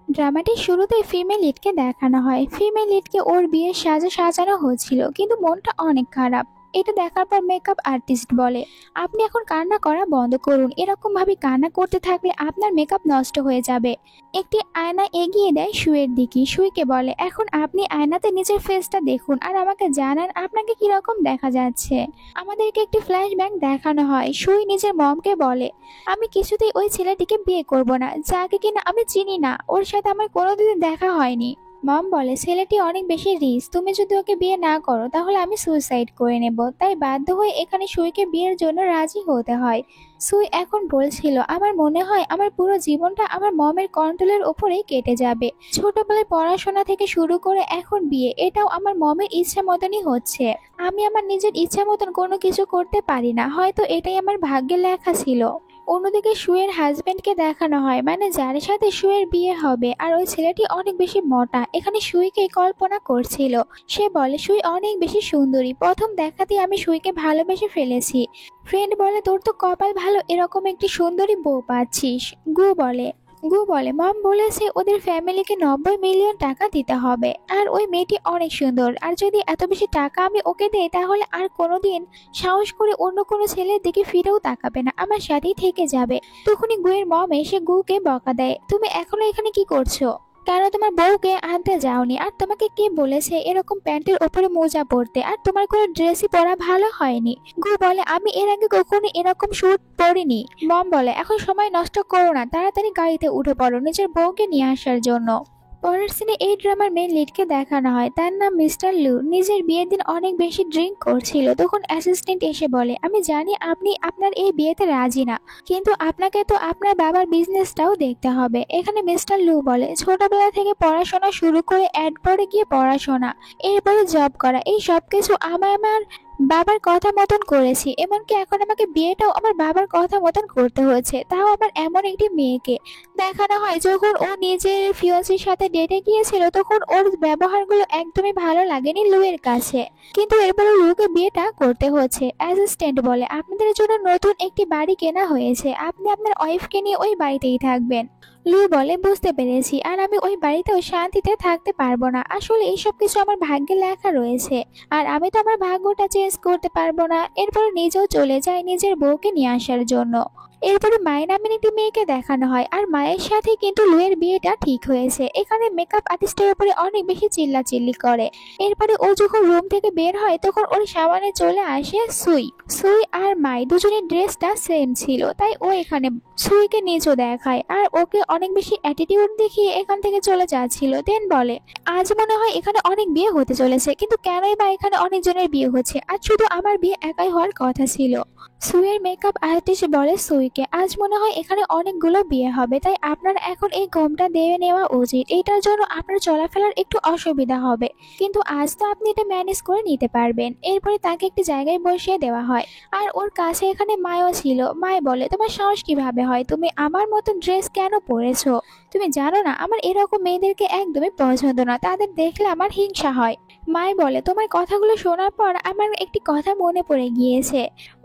ড্রামাটির শুরুতেই ফিমেল লিডকে দেখানো হয়। ফিমেল লিডকে ওর বিয়ের সাজে সাজানো হচ্ছিল, কিন্তু মনটা অনেক খারাপ। এটা দেখার পর মেকআপ আর্টিস্ট বলে, আপনি এখন কান্না করা বন্ধ করুন। এরকম ভাবে কান্না করতে থাকলে আপনার মেকআপ নষ্ট হয়ে যাবে। একটি আয়না এগিয়ে দেয় সুয়ের দিকে। সুইকে বলে, এখন আপনি আয়নাতে নিজের ফেসটা দেখুন আর আমাকে জানান আপনাকে কিরকম দেখা যাচ্ছে। আমাদেরকে একটি ফ্ল্যাশব্যাক দেখানো হয়। সুই নিজের মমকে বলে, আমি কিছুতেই ওই ছেলেটিকে বিয়ে করব না, যাকে কিনা আমি চিনি না, ওর সাথে আমার কোনোদিন দেখা হয়নি। মম বলে, ছেলেটি অনেক বেশি রিস্ক, তুমি যদি ওকে বিয়ে না করো তাহলে আমি সুইসাইড করে নেব। তাই বাধ্য হয়ে এখানে সুইকে বিয়ের জন্য রাজি হতে হয়। সুই এখন বলছিল, আমার মনে হয় আমার পুরো জীবনটা আমার মমের কন্ট্রোলের উপরেই কেটে যাবে। ছোটবেলায় পড়াশোনা থেকে শুরু করে এখন বিয়ে, এটাও আমার মমের ইচ্ছা মতনই হচ্ছে। আমি আমার নিজের ইচ্ছা মতন কোনো কিছু করতে পারি না, হয়তো এটাই আমার ভাগ্যে লেখা ছিল। অন্যদিকে সুয়ের হাজবেন্ডকে দেখানো হয়, মানে যার সাথে সুয়ের বিয়ে হবে, আর ওই ছেলেটি অনেক বেশি মোটা। এখানে সুইকে কল্পনা করছিল। সে বলে, সুই অনেক বেশি সুন্দরী, প্রথম দেখাতেই আমি সুইকে ভালোবেসে ফেলেছি। ফ্রেন্ড বলে, তোর তো কপাল ভালো, এরকম একটি সুন্দরী বউ পাচ্ছিস। গু বলে, মম বলেছে ওদের ফ্যামিলিকে 90 মিলিয়ন টাকা দিতে হবে, আর ওই মেয়েটি অনেক সুন্দর, আর যদি এত বেশি টাকা আমি ওকে দেই তাহলে আর কোনোদিন সাহস করে অন্য কোনো ছেলের দিকে ফিরেও তাকাবে না, আমার সাথেই থেকে যাবে। তখনই গুয়ের মম এসে গুকে বকা দেয়, তুমি এখনো এখানে কি করছো? কেন তোমার বউকে আনতে যাওনি? আর তোমাকে কে বলেছে এরকম প্যান্টের ওপরে মোজা পরতে? আর তোমার কোনো ড্রেসই পরা ভালো হয়নি। গু বলে, আমি এর আগে কখনো এরকম স্যুট পরিনি। মম বলে, এখন সময় নষ্ট করো না, তাড়াতাড়ি গাড়িতে উঠে পড়ো নিজের বউকে নিয়ে আসার জন্য। পরের সিনে এই ড্রামার মেন লিডকে দেখানো হয়, তার নাম মিস্টার লু। নিজের বিয়ের দিন অনেক বেশি ড্রিঙ্ক করছিল। তখন অ্যাসিস্ট্যান্ট এসে বলে, আমি জানি আপনি আপনার এই বিয়েতে রাজি না, কিন্তু আপনাকে তো আপনার বাবার বিজনেসটাও দেখতে হবে। এখানে মিস্টার লু বলে, ছোটবেলা থেকে পড়াশোনা শুরু করে এরপরে গিয়ে পড়াশোনা, এরপরে জব করা, এই সব কিছু আমার বাবার কথা মতন করেছি। এমনকি এখন আমাকে বিয়েটাও আমার বাবার কথা মতন করতে হয়েছে, তাও আবার এমন একটি মেয়েকে। দেখানো হয় যখন ও নিজের ফিয়ন্সির সাথে ডেটে গিয়েছিল, তখন ওর ব্যবহারগুলো একদমই ভালো লাগেনি লুয়ের কাছে, কিন্তু এরপরে লুকে বিয়েটা করতে হচ্ছে। অ্যাসিস্ট্যান্ট বলে, আপনাদের জন্য নতুন একটি বাড়ি কেনা হয়েছে, আপনি আপনার ওয়াইফকে নিয়ে ওই বাড়িতেই থাকবেন। লু বলে, বুঝতে পেরেছি, আর আমি ওই বাড়িতেও শান্তিতে থাকতে পারবো না। আসলে এইসব কিছু আমার ভাগ্যে লেখা রয়েছে, আর আমি তো আমার ভাগ্যটা চেঞ্জ করতে পারবো না। এরপর নিজেও চলে যায় নিজের বউকে নিয়ে আসার জন্য। এরপরে মায় নামের একটি মেয়েকে দেখানো হয়, আর মায়ের সাথে কিন্তু লুয়ের বিয়েটা ঠিক হয়েছে। এখানে মেকআপ আর্টিস্টের উপরে অনেক বেশি চিল্লাচিল্লি করে। এরপরে ও যখন রুম থেকে বের হয় তখন ওর সামনে চলে আসে সুই। সুই আর মাই দুজনের ড্রেসটা সেম ছিল, তাই ও এখানে সুইকে নিচও দেখায়, আর ওকে অনেক বেশি অ্যাটিটিউড দেখিয়ে এখান থেকে চলে যাচ্ছিল। দেন বলে, আজ মনে হয় এখানে অনেক বিয়ে হতে চলেছে, কিন্তু কেনই বা এখানে অনেকজনের বিয়ে হচ্ছে, আর শুধু আমার বিয়ে একাই হওয়ার কথা ছিল। সুইয়ের মেকআপ আর্টিস্ট বলে সুইকে, আজ মনে হয় এখানে অনেকগুলো বিয়ে হবে, তাই আপনার এখন এই গমটা দিয়ে নেওয়া উচিত। এটার জন্য আপনার চলাফেরার একটু অসুবিধা হবে, কিন্তু আজ তো আপনি এটা ম্যানেজ করে নিতে পারবেন। এরপরে তাকে একটি জায়গায় বসিয়ে দেওয়া হয়, আর ওর কাছে এখানে মায়ও ছিল। মায় বলে, তোমার সাহস কিভাবে হয়, তুমি আমার মতো ড্রেস কেন পরেছো? তুমি জানো না আমার এরকম মেয়েদেরকে একদমই পছন্দ না, তাদের দেখলে আমার হিংসা হয়। মায় বলে, তোমার কথাগুলো শোনার পর আমার একটি কথা মনে পড়ে গিয়েছে।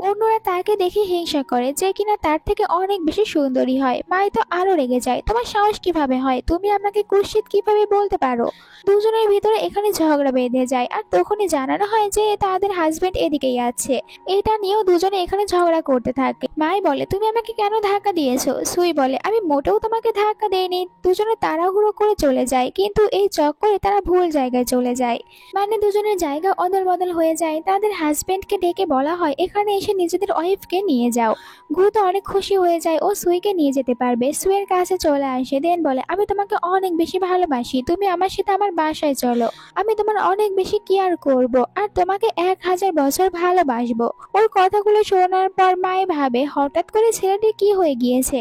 অন্যরা তাকে দেখে হিংসা করে, যে কিনা তার থেকে অনেক বেশি সুন্দরী হয়। মাই তো আরো রেগে যায়, তোমার সাহস কিভাবে হয়, তুমি আমাকে কুৎসিত কিভাবে বলতে পারো? দুজনের ভিতরে এখানে ঝগড়া বেঁধে যায়, আর তখনই জানানো হয় যে তাদের হাজবেন্ড এদিকেই আছে। এটা নিয়েও দুজনে এখানে ঝগড়া করতে থাকে। মাই বলে, তুমি আমাকে কেন ধাক্কা দিয়েছো? সুই বলে, আমি মোটেও তোমাকে ধাক্কা দেইনি। দুজনে তাড়াহুড়ো করে চলে যায়, কিন্তু এই চক্করে তারা ভুল জায়গায় চলে যায়, মানে দুজনের জায়গা অদল বদল হয়ে যায়। তাদের হাজবেন্ডকে ডেকে বলা হয়, এখানে এসে নিজেদের ওয়াইফকে নিয়ে যাও। গু তো অনেক খুশি হয়ে যায়, ও সুইকে নিয়ে যেতে পারবে। সুইয়ের কাছে চলে আসে, দেন বলে, আমি তোমাকে অনেক বেশি ভালোবাসি, তুমি আমার সাথে আমার বাসায় চলো, আমি তোমার অনেক বেশি কেয়ার করব, আর তোমাকে 1000 বছর ভালোবাসবো। ওর কথাগুলো শোনার পর মায়ে ভাবে, হঠাৎ করে ছেলেটি কি হয়ে গিয়েছে,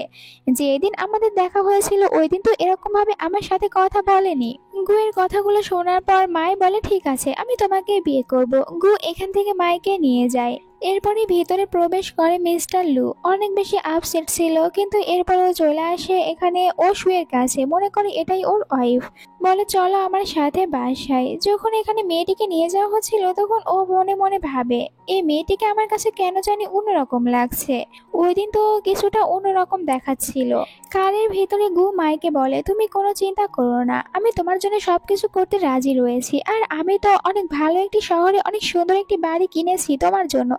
যেদিন আমাদের দেখা হয়েছিল ওই দিন তো এরকম ভাবে আমার সাথে কথা বলেনি। গুয়ের কথাগুলো শোনার পর মাই বলে, ঠিক আছে, আমি তোমাকে বিয়ে করব। গু এখান থেকে মাইকে নিয়ে যায়। এরপরে ভিতরে প্রবেশ করে মিস্টার লু। অনেক বেশি আপসেট ছিল, কিন্তু এরপরও চলে আসে এখানে ও শুয়ের কাছে, মনে করে এটাই ওর ওয়াইফ। বলে চলো আমার সাথে বাসায়। যখন এখানে মেয়েটিকে নিয়ে যাওয়া হচ্ছিল তখন ও মনে মনে ভাবে, এই মেয়েটিকে আমার কাছে কেন জানি অন্যরকম লাগছে। ওই দিন তো কিছুটা অন্যরকম দেখাচ্ছিল। কারের ভিতরে গু মাইকে বলে, তুমি কোনো চিন্তা করো না, আমি তোমার জন্য সবকিছু করতে রাজি রয়েছি। আর আমি তো অনেক ভালো একটি শহরে অনেক সুন্দর একটি বাড়ি কিনেছি তোমার জন্য।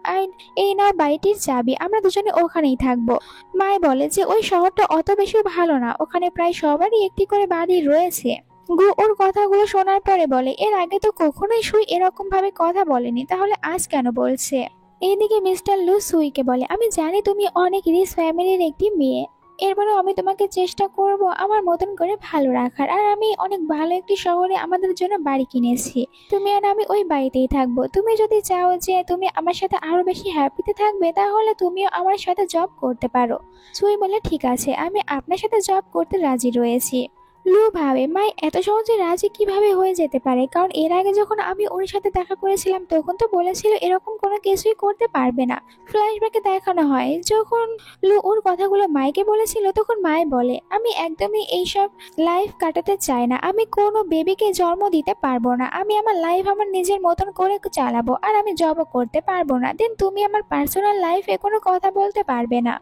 এই নাও বাড়িটির চাবি, আমরা দুজনে ওখানেই থাকবো। মাই বলে যে ওই শহরটা অত বেশি ভালো না, ওখানে প্রায় সবারই একটি করে বাড়ি রয়েছে। গু ওর কথাগুলো শোনার পরে বলে, এর আগে তো কখনোই সুই এরকম ভাবে কথা বলেনি, তাহলে আজ কেন বলছে। এইদিকে মিস্টার লু সুইকে বলে, আমি জানি তুমি অনেক রিচ ফ্যামিলির একটি মেয়ে, এরপরেও আমি তোমাকে চেষ্টা করব আমার মতন করে ভালো রাখার। আর আমি অনেক ভালো একটি শহরে আমাদের জন্য বাড়ি কিনেছি, তুমি আর আমি ওই বাড়িতেই থাকবো। তুমি যদি চাও যে তুমি আমার সাথে আরো বেশি হ্যাপিতে থাকবে, তাহলে তুমিও আমার সাথে জব করতে পারো। সুই বলে, ঠিক আছে, আমি আপনার সাথে জব করতে রাজি রয়েছি। লু ভাবে, মাই এত সহজে রাজি কিভাবে হয়ে যেতে পারে, কারণ এর আগে যখন আমি ওর সাথে দেখা করেছিলাম তখন তো বলেছিল এরকম কোনো কিছুই করতে পারবে না। ফ্ল্যাশব্যাকে দেখানো হয় যখন লু ওর কথাগুলো মাইকে বলেছিল, তখন মাই বলে, আমি একদমই এইসব লাইফ কাটাতে চাই না, আমি কোনো বেবিকে জন্ম দিতে পারবো না, আমি আমার লাইফ আমার নিজের মতন করে চালাবো, আর আমি জবও করতে পারবো না। দেন তুমি আমার পার্সোনাল লাইফে কোনো কথা বলতে পারবে না।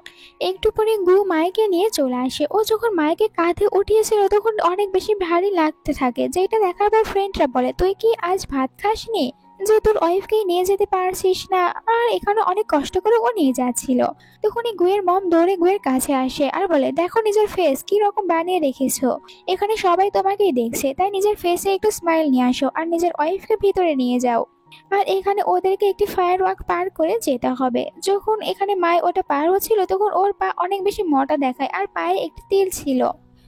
একটু পরে গু মাইকে নিয়ে চলে আসে। ও যখন মাইকে কাঁধে উঠিয়েছিল তখন অনেক বেশি ভারী লাগতে থাকে, যেটা দেখার পর ফ্রেন্ডরা বলে, তুই কি আজ ভাত খাসনি যে তোর ওয়াইফকেই নিয়ে যেতে পারছিস না। আর এখানে অনেক কষ্ট করে ও নিয়ে যাচ্ছিল। তখনই গুয়ের মম দৌড়ে গুয়ের কাছে আসে আর বলে, দেখো নিজের ফেস কি রকম বানিয়ে রেখেছো, এখানে সবাই তোমাকেই দেখছে, তাই নিজের ফেসে একটু স্মাইল নিয়ে আসো আর নিজের ওয়াইফকে ভিতরে নিয়ে যাও। আর এখানে ওদেরকে একটি ফায়ার ওয়ার্ক পার করে যেতে হবে। যখন এখানে মাই ওটা পার হচ্ছিল তখন ওর পা অনেক বেশি মোটা দেখায় আর পায়ে একটি তিল ছিল।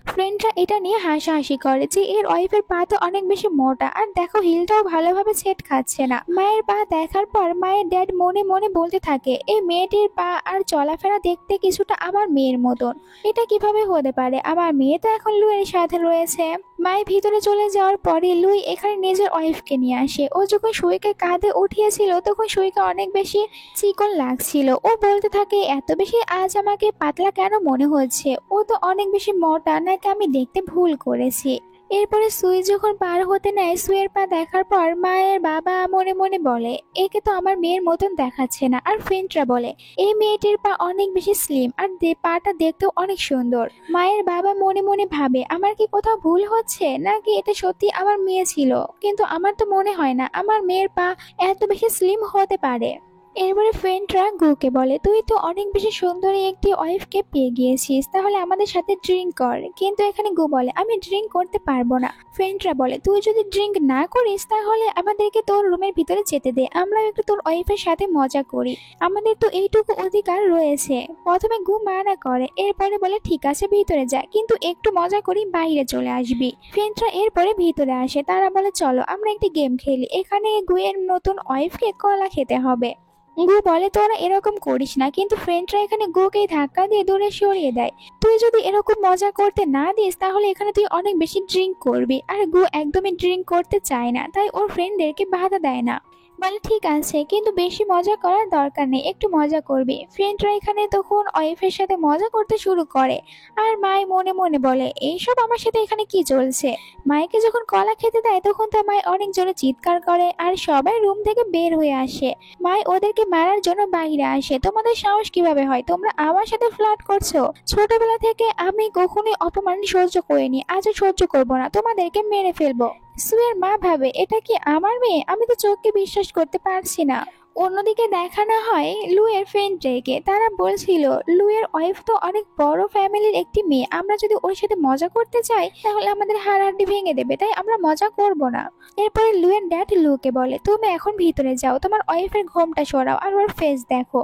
ফ্রেন্ডরা এটা নিয়ে হাসাহাসি করে যে এর ওয়াইফের পা তো অনেক বেশি মোটা, আর দেখো হিলটাও ভালোভাবে সেট খাচ্ছে না। মায়ের পা দেখার পর মায়ের ড্যাড মনে মনে বলতে থাকে, এই মেয়েটির পা আর চলাফেরা দেখতে কিছুটা আমার মেয়ের মতন, এটা কিভাবে হতে পারে, আমার মেয়ে তো এখন লুইয়ের সাথে রয়েছে। মায়ের ভিতরে চলে যাওয়ার পরে লুই এখানে নিজের ওয়াইফকে নিয়ে আসে। ও যখন সুইকে কাঁধে উঠিয়েছিল তখন সুইকে অনেক বেশি চিকন লাগছিল। ও বলতে থাকে, এত বেশি আজ আমাকে পাতলা কেন মনে হচ্ছে, ও তো অনেক বেশি মোটা, নাকি আমি দেখতে ভুল করেছি। এরপরে সুই যখন পার হতে নেয়, সুইয়ের পা দেখার পর মায়ের বাবা মনে মনে বলে, একে তো আমার মেয়ের মতন দেখাচ্ছে না। আর ফ্রেন্ডরা বলে, এই মেয়েটির পা অনেক বেশি স্লিম আর পাটা দেখতেও অনেক সুন্দর। মায়ের বাবা মনে মনে ভাবে, আমার কি কোথাও ভুল হচ্ছে, নাকি এটা সত্যি আমার মেয়ে ছিল, কিন্তু আমার তো মনে হয় না আমার মেয়ের পা এত বেশি স্লিম হতে পারে। এরপরে ফ্রেন্ডরা গুকে বলে, তুই তো অনেক বেশি সুন্দরী একটি ওয়াইফকে পেয়ে গিয়েছিস, তাহলে আমাদের সাথে ড্রিঙ্ক কর। কিন্তু এখানে গু বলে, আমি ড্রিঙ্ক করতে পারবো না। ফ্রেন্ডরা বলে, তুই যদি ড্রিঙ্ক না করিস তাহলে আমাদেরকে তোর রুমের ভিতরে যেতে দে, আমরাও একটু তোর ওয়াইফের সাথে মজা করি, আমাদের তো এইটুকু অধিকার রয়েছে। প্রথমে গু মানা করে, এরপরে বলে, ঠিক আছে ভিতরে যা, কিন্তু একটু মজা করি, বাইরে চলে আসবি। ফ্রেন্ডরা এরপরে ভিতরে আসে। তারা বলে, চলো আমরা একটি গেম খেলি, এখানে গুয়ের নতুন ওয়াইফকে কলা খেতে হবে। গু বলে, তোরা এরকম করিস না, কিন্তু ফ্রেন্ডরা এখানে গুকেই ধাক্কা দিয়ে দূরে সরিয়ে দেয়। তুই যদি এরকম মজা করতে না দিস তাহলে এখানে তুই অনেক বেশি ড্রিঙ্ক করবি। আর গু একদমই ড্রিঙ্ক করতে চায় না, তাই ওর ফ্রেন্ডদেরকে বাধা দেয় না, বলে ঠিক আছে, কিন্তু বেশি মজা করার দরকার নেই, একটু মজা করবি। ফ্রেন্ডরা এখানে তখন ওয়াইফের সাথে মজা করতে শুরু করে। আর মাই মনে মনে বলে, এইসব আমার সাথে এখানে কি চলছে। মাইকে যখন কলা খেতে দেয় তখন তো মাই অনেক জোরে চিৎকার করে আর সবাই রুম থেকে বের হয়ে আসে। মাই ওদেরকে মারার জন্য বাইরে আসে। তোমাদের সাহস কিভাবে হয়, তোমরা আমার সাথে ফ্লার্ট করছো, ছোটবেলা থেকে আমি কখনোই অপমান সহ্য করিনি, আজও সহ্য করবো না, তোমাদেরকে মেরে ফেলবো। সুয়ের মা ভাবে, এটা কি আমার মেয়ে, আমি তো চোখকে বিশ্বাস করতে পারছি না। অন্যদিকে দেখানো হয় লুয়ের ফ্রেন্ডদেরকে। তারা বলছিল, লুয়ের ওয়াইফ তো অনেক বড় ফ্যামিলির একটি মেয়ে, আমরা যদি ওর সাথে মজা করতে চাই তাহলে আমাদের হাড়হাড্ডি ভেঙে দেবে, তাই আমরা মজা করব না। এরপরে লুয়ের ড্যাড লুকে বলে, তুমি এখন ভিতরে যাও, তোমার ওয়াইফের ঘোমটা সরাও আর ওর ফেস দেখো,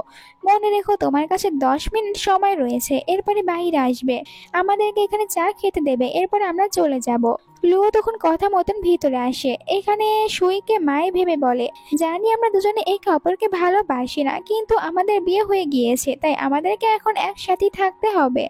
মনে রেখো তোমার কাছে 10 মিনিট সময় রয়েছে, এরপরে বাইরে আসবে, আমাদেরকে এখানে চা খেতে দেবে, এরপরে আমরা চলে যাব। লুও তখন কথা মতন ভিতরে আসে। এখানে সুইকে মাই ভেবে বলে, জানি আমরা দুজনে একে অপরকে ভালোবাসি না, কিন্তু আমাদের বিয়ে হয়ে গিয়েছে, তাই আমাদেরকে এখন একসাথেই থাকতে হবে।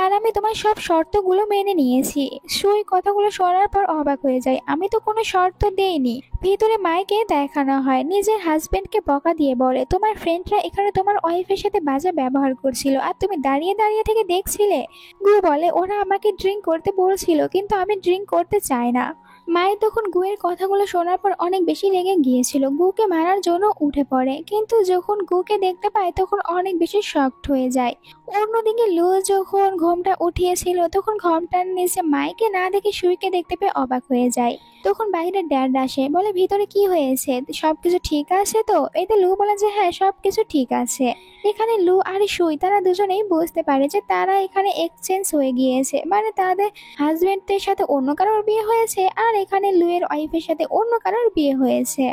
আর আমি তোমার সব শর্তগুলো মেনে নিয়েছি। সুই কথাগুলো শোনার পর অবাক হয়ে যায়। আমি তো কোনো শর্ত দেইনি। ভিতরে মাইকে দেখানো হয় নিজের হাজবেন্ডকে বকা দিয়ে বলে, তোমার ফ্রেন্ডরা এখানে তোমার ওয়াইফের সাথে বাজে ব্যবহার করছিল আর তুমি দাঁড়িয়ে দাঁড়িয়ে থেকে দেখছিলে। গু বলে, ওরা আমাকে ড্রিঙ্ক করতে বলছিল কিন্তু আমি ড্রিঙ্ক করতে চাই না। মায়ের তখন গুয়ের কথাগুলো শোনার পর অনেক বেশি রেগে গিয়েছিল, গুকে মারার জন্য উঠে পড়ে। কিন্তু যখন গুকে দেখতে পায় তখন অনেক বেশি শকড হয়ে যায়। অন্যদিকে লু যখন ঘোমটা উঠিয়েছিল তখন ঘোমটার নিচে মাইকে না দেখে সুইকে দেখতে পেয়ে অবাক হয়ে যায়। তখন বাইরে ড্যাড আসে, বলে ভিতরে কি হয়েছে, সবকিছু ঠিক আছে তো? এতে লু বলে যে হ্যাঁ সবকিছু ঠিক আছে। এখানে লু আর সুই তারা দুজনেই বুঝতে পারে যে তারা এখানে এক্সচেঞ্জ হয়ে গিয়েছে, মানে তাদের হাজবেন্ডের সাথে অন্য কারোর বিয়ে হয়েছে আর এখানে লুয়ের ওয়াইফের সাথে অন্য কারোর বিয়ে হয়েছে।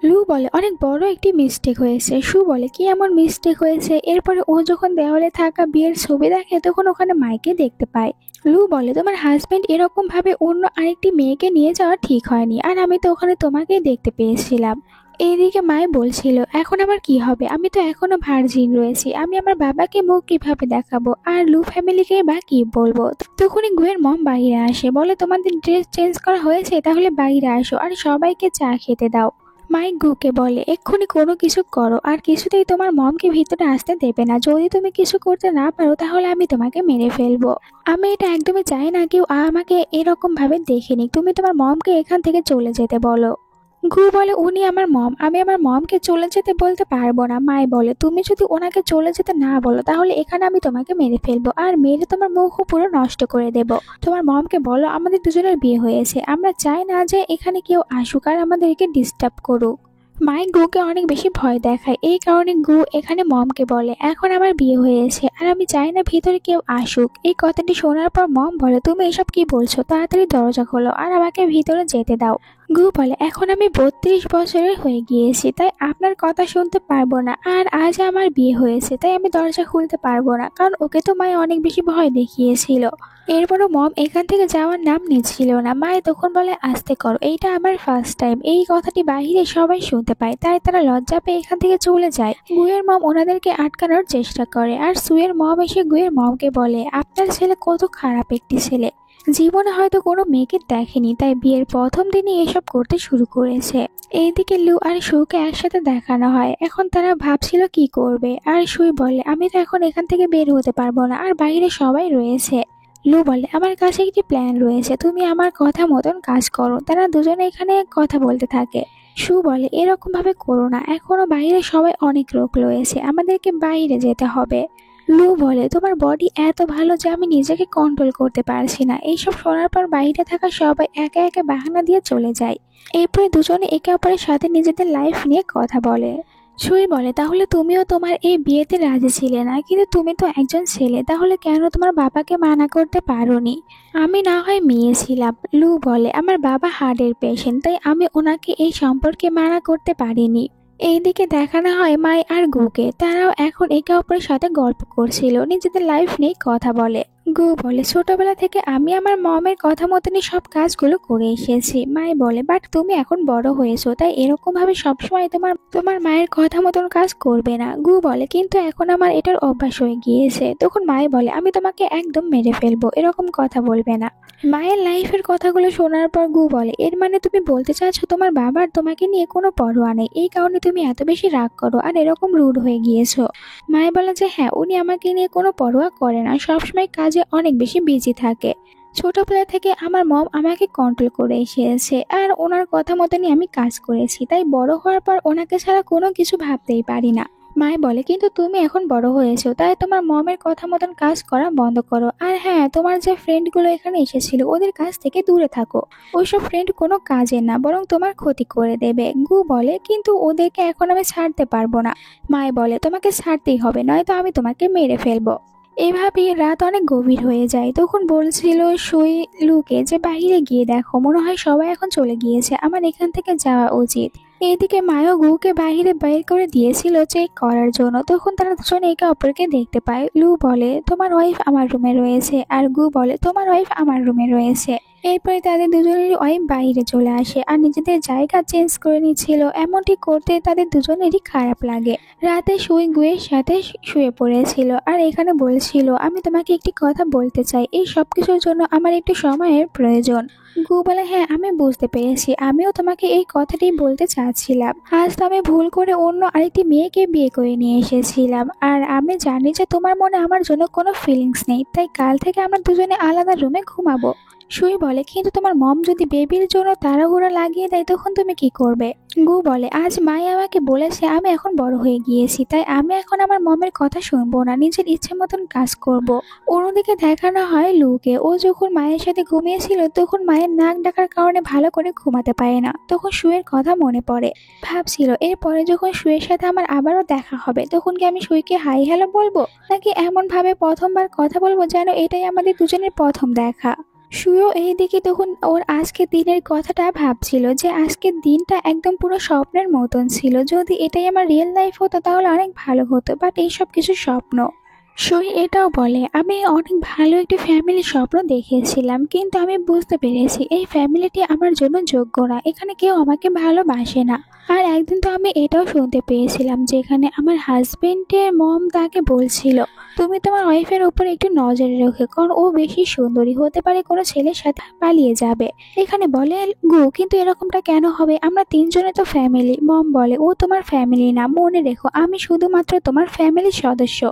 লু বলে অনেক বড় একটি মিস্টেক হয়েছে। সু বলে কি এমন মিস্টেক হয়েছে? এরপরে ও যখন দেওয়ালে থাকা বিয়ের ছবি দেখে তখন ওখানে মাইকে দেখতে পায়। লু বলে, তোমার হাজবেন্ড এরকম ভাবে অন্য আরেকটি মেয়েকে নিয়ে যাওয়া ঠিক হয়নি, আর আমি তো ওখানে তোমাকেই দেখতে পেয়েছিলাম। এইদিকে মায় বলছিল, এখন আমার কি হবে, আমি তো এখনো ভার্জিন রয়েছি, আমি আমার বাবাকে মুখ কিভাবে দেখাবো আর লু ফ্যামিলিকে বা কি বলবো। তখনই গুয়ের মম বাইরে আসে, বলে তোমাদের ড্রেস চেঞ্জ করা হয়েছে, তাহলে বাইরে আসো আর সবাইকে চা খেতে দাও। মাইক গুকে বলে, এক্ষুনি কোনো কিছু করো আর কিছুতেই তোমার মমকে ভিতরে আসতে দেবে না। যদি তুমি কিছু করতে না পারো তাহলে আমি তোমাকে মেরে ফেলবো। আমি এটা একদমই চাই না কেউ আমাকে এরকম ভাবে দেখেনি। তুমি তোমার মমকে এখান থেকে চলে যেতে বলো। গু বলে, উনি আমার মম, আমি আমার মমকে চলে যেতে বলতে পারবো না। মাই বলে, তুমি যদি ওনাকে চলে যেতে না বলো তাহলে এখানে আমি তোমাকে মেরে ফেলবো আর মেরে তোমার মুখও পুরো নষ্ট করে দেব। তোমার মমকে বলো আমাদের দুজনের বিয়ে হয়েছে, আমরা চাই না যে এখানে কেউ আসুক আর আমাদেরকে ডিস্টার্ব করুক। মাই গুকে অনেক বেশি ভয় দেখায়, এই কারণে গু এখানে মমকে বলে, এখন আমার বিয়ে হয়েছে আর আমি চাই না ভিতরে কেউ আসুক। এই কথাটি শোনার পর মম বলে, তুমি এসব কি বলছো, তাড়াতাড়ি দরজা খোলো আর আমাকে ভিতরে যেতে দাও। গু বলে, এখন আমি 32 বছরের হয়ে গিয়েছি, তাই আপনার কথা শুনতে পারবো না, আর আজ আমার বিয়ে হয়েছে তাই আমি দরজা খুলতে পারবো না, কারণ ওকে তো মায়ে অনেক বেশি ভয় দেখিয়েছিল। এরপরও মম এখান থেকে যাওয়ার নাম নিচ্ছিল না। মায়ে তখন বলে, আস্তে করো, এইটা আমার ফার্স্ট টাইম। এই কথাটি বাহিরে সবাই শুনতে পায়, তাই তারা লজ্জা পেয়ে এখান থেকে চলে যায়। গুয়ের মম ওনাদেরকে আটকানোর চেষ্টা করে আর সুয়ের মম এসে গুয়ের মমকে বলে, আপনার ছেলে কত খারাপ একটি ছেলে, জীবনে হয়তো কোনো মেয়েকে দেখেনি তাই বিয়ের প্রথম দিনই এসব করতে শুরু করেছে। এইদিকে লু আর সুকে একসাথে দেখানো হয়। এখন তারা ভাবছিল কি করবে, আর সুই বলে, আমি তো এখন এখান থেকে বের হতে পারবো না আর বাইরে সবাই রয়েছে। লু বলে, আমার কাছে একটি প্ল্যান রয়েছে, তুমি আমার কথা মতন কাজ করো। তারা দুজনে এখানে কথা বলতে থাকে। সু বলে, এরকম ভাবে করো না, এখনো বাইরে সবাই অনেক লোক রয়েছে, আমাদেরকে বাইরে যেতে হবে। লু বলে, তোমার বডি এত ভালো যে আমি নিজেকে কন্ট্রোল করতে পারছি না। এইসব শোনার পর বাইরে থাকা সবাই একে একে বাহানা দিয়ে চলে যায়। এরপরে দুজনে একে অপরের সাথে নিজেদের লাইফ নিয়ে কথা বলে। সুই বলে, তাহলে তুমিও তোমার এই বিয়েতে রাজি ছিলে না, কিন্তু তুমি তো একজন ছেলে, তাহলে কেন তোমার বাবাকে মানা করতে পারোনি? আমি না হয় মেয়ে ছিলাম। লু বলে, আমার বাবা হার্টের পেশেন্ট, তাই আমি ওনাকে এই সম্পর্কে মানা করতে পারিনি। এইদিকে দেখানো হয় মাই আর গুকে, তারাও এখন একে অপরের সাথে গল্প করছিল, নিজেদের লাইফ নিয়ে কথা বলে। গু বলে, ছোটবেলা থেকে আমি আমার মমের কথা মতনই সব কাজগুলো করে এসেছি। মাই বলে, বাট তুমি এখন বড় হয়েছো, তাই এরকম ভাবে সবসময় তোমার তোমার মায়ের কথা মতন কাজ করবে না। গু বলে, কিন্তু এখন আমার এটার অভ্যাস হয়ে গিয়েছে। তখন মাই বলে, আমি তোমাকে একদম মেরে ফেলবো, এরকম কথা বলবে না। মায়ের লাইফের কথাগুলো শোনার পর গু বলে, এর মানে তুমি বলতে চাচ্ছ তোমার বাবার তোমাকে নিয়ে কোনো পরোয়া নেই, এই কারণে তুমি এত বেশি রাগ করো আর এরকম রুড হয়ে গিয়েছো। মায়ে বলে যে হ্যাঁ, উনি আমাকে নিয়ে কোনো পরোয়া করে না, সবসময় কাজে অনেক বেশি বিজি থাকে। ছোটবেলা থেকে আমার মম আমাকে কন্ট্রোল করে এসেছে আর ওনার কথা মতনই আমি কাজ করেছি, তাই বড় হওয়ার পর ওনাকে ছাড়া কোনো কিছু ভাবতেই পারি না। মায় বলে, কিন্তু তুমি এখন বড় হয়েছো, তাই তোমার মমের কথা মতন কাজ করা বন্ধ করো। আর হ্যাঁ, তোমার যে ফ্রেন্ডগুলো এখানে এসেছিল ওদের কাছ থেকে দূরে থাকো, ওইসব ফ্রেন্ড কোনো কাজের না, বরং তোমার ক্ষতি করে দেবে। গু বলে, কিন্তু ওদেরকে এখন আমি ছাড়তে পারবো না। মায় বলে, তোমাকে ছাড়তেই হবে, নয়তো আমি তোমাকে মেরে ফেলবো। এভাবেই রাত অনেক গভীর হয়ে যায়। তখন বলছিল সুই লুকে যে বাইরে গিয়ে দেখো, মনে হয় সবাই এখন চলে গিয়েছে, আমার এখান থেকে যাওয়া উচিত। এইদিকে মায়ও গুকে বাইরে বের করে দিয়েছিল চেক করার জন্য। তখন তারা দুজনে একে অপরকে দেখতে পায়। লু বলে, তোমার ওয়াইফ আমার রুমে রয়েছে, আর গু বলে, তোমার ওয়াইফ আমার রুমে রয়েছে। এরপরে তাদের দুজনেরই ওয়াইফ বাইরে চলে আসে আর নিজেদের জায়গা চেঞ্জ করে নিচ্ছিল। এমনটি করতে তাদের দুজনেরই খারাপ লাগে। রাতে সুই গুয়ের সাথে শুয়ে পড়েছিল আর এখানে বলছিল, আমি তোমাকে একটি কথা বলতে চাই, এই সব কিছুর জন্য আমার একটু সময়ের প্রয়োজন। গু বলে, হ্যাঁ আমি বুঝতে পেরেছি, আমিও তোমাকে এই কথাটাই বলতে চাচ্ছিলাম। আজ তো আমি ভুল করে অন্য আরেকটি মেয়েকে বিয়ে করে নিয়ে এসেছিলাম, আর আমি জানি যে তোমার মনে আমার জন্য কোনো ফিলিংস নেই, তাই কাল থেকে আমরা দুজনে আলাদা রুমে ঘুমাবো। সুই বলে, কিন্তু তোমার মম যদি বেবির জন্য তাড়াহুড়া লাগিয়ে দেয় তখন তুমি কি করবে? গু বলে, আজ মাই আমাকে বলেছে আমি এখন বড় হয়ে গিয়েছি, তাই আমি এখন আমার মমের কথা শুনবো না, নিজের ইচ্ছে মতন কাজ করব। অন্যদিকে দেখানো হয় লুকে। ও যখন মায়ের সাথে ঘুমিয়েছিল তখন মায়ের নাক ডাকার কারণে ভালো করে ঘুমাতে পারে না। তখন সুয়ের কথা মনে পড়ে। ভাবছিল এরপরে যখন সুয়ের সাথে আমার আবারও দেখা হবে তখন কি আমি সুইকে হাই হ্যালো বলবো, নাকি এমন ভাবে প্রথমবার কথা বলবো যেন এটাই আমাদের দুজনের প্রথম দেখা। সুয়ো এইদিকে তখন ওর আজকের দিনের কথাটা ভাবছিল যে আজকের দিনটা একদম পুরো স্বপ্নের মতন ছিল, যদি এটাই আমার রিয়েল লাইফ হতো তাহলে অনেক ভালো হতো, বাট এইসব কিছু স্বপ্ন। সুই এটাও বলে, আমি অনেক ভালো একটি ফ্যামিলির স্বপ্ন দেখেছিলাম, কিন্তু আমি বুঝতে পেরেছি এই ফ্যামিলিটি আমার জন্য যোগ্য না, এখানে কেউ আমাকে ভালোবাসে না। আর একদিন তো আমি এটাও শুনতে পেয়েছিলাম যেখানে আমার হাজবেন্ডের মম তাকে বলছিল, তুমি তোমার ওয়াইফের উপর একটু নজরে রেখো, কারণ ও বেশি সুন্দরী হতে পারে, কোনো ছেলের সাথে পালিয়ে যাবে। এখানে বলে গু, কিন্তু এরকমটা কেন হবে, আমরা তিনজনে তো ফ্যামিলি। মম বলে, ও তোমার ফ্যামিলি না, মনে রেখো আমি শুধুমাত্র তোমার ফ্যামিলির সদস্য,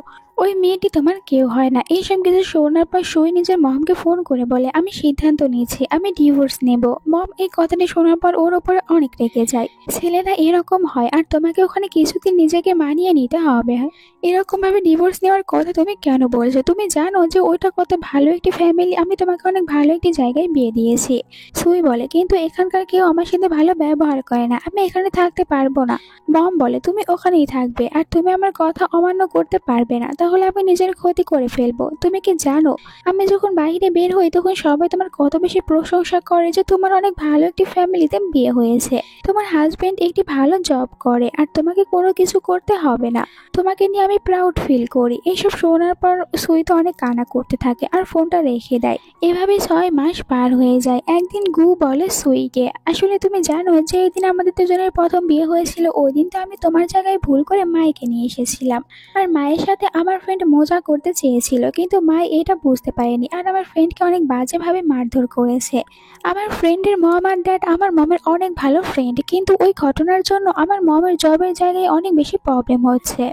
ওই মেয়েটি তোমার কেউ হয় না। এইসব কিছু শোনার পর সুই নিজের মমকে ফোন করে বলে, আমি সিদ্ধান্ত নিয়েছি, আমি ডিভোর্স নেব। মম এই কথাটি শোনার পর ওর ওপরে অনেক রেগে যায়। ছেলেরা এরকম হয়, আর তোমাকে ওখানে কিছুদিন নিজেকে মানিয়ে নিতে হবে। এরকম ভাবে ডিভোর্স নেওয়ার কথা তুমি কেন বলছো? তুমি জানো যে ওইটা কত ভালো একটি ফ্যামিলি, আমি তোমাকে অনেক ভালো একটি জায়গায় বিয়ে দিয়েছি। সুই বলে, কিন্তু এখানকার কেউ আমার সাথে ভালো ব্যবহার করে না, আমি এখানে থাকতে পারবো না। মম বলে, তুমি ওখানেই থাকবে, আর তুমি আমার কথা অমান্য করতে পারবে না, তাহলে আমি নিজের ক্ষতি করে ফেলবো। তুমি কি জানো আমি যখন বাইরে বের হই তখন সবাই তোমার কত বেশি প্রশংসা করে যে তোমার অনেক ভালো একটি ফ্যামিলিতে বিয়ে হয়েছে, তোমার হাজবেন্ড একটি ভালো জব করে, আর তোমাকে কোনো কিছু করতে হবে না, তোমাকে নিয়ে আমি প্রাউড ফিল করি। এইসব শোনার পর সুই তো অনেক কান্না করতে থাকে আর ফোনটা রেখে দেয়। এভাবে 6 মাস পার হয়ে যায়। একদিন গু বলে সুইকে, আসলে তুমি জানো যে এই দিন আমাদের দুজনের প্রথম বিয়ে হয়েছিল, ওই দিন তো আমি তোমার জায়গায় ভুল করে মাইকে নিয়ে এসেছিলাম, আর মায়ের সাথে আমার ফ্রেন্ড মজা করতে চেয়েছিল, কিন্তু মা এটা বুঝতে পারেনি আর আমার ফ্রেন্ডকে অনেক বাজেভাবে মারধর করেছে। আমার ফ্রেন্ডের মম আর ড্যাড আমার মমের অনেক ভালো ফ্রেন্ড, কিন্তু ওই ঘটনার জন্য আমার মমের জবের জায়গায় অনেক বেশি প্রবলেম হচ্ছে,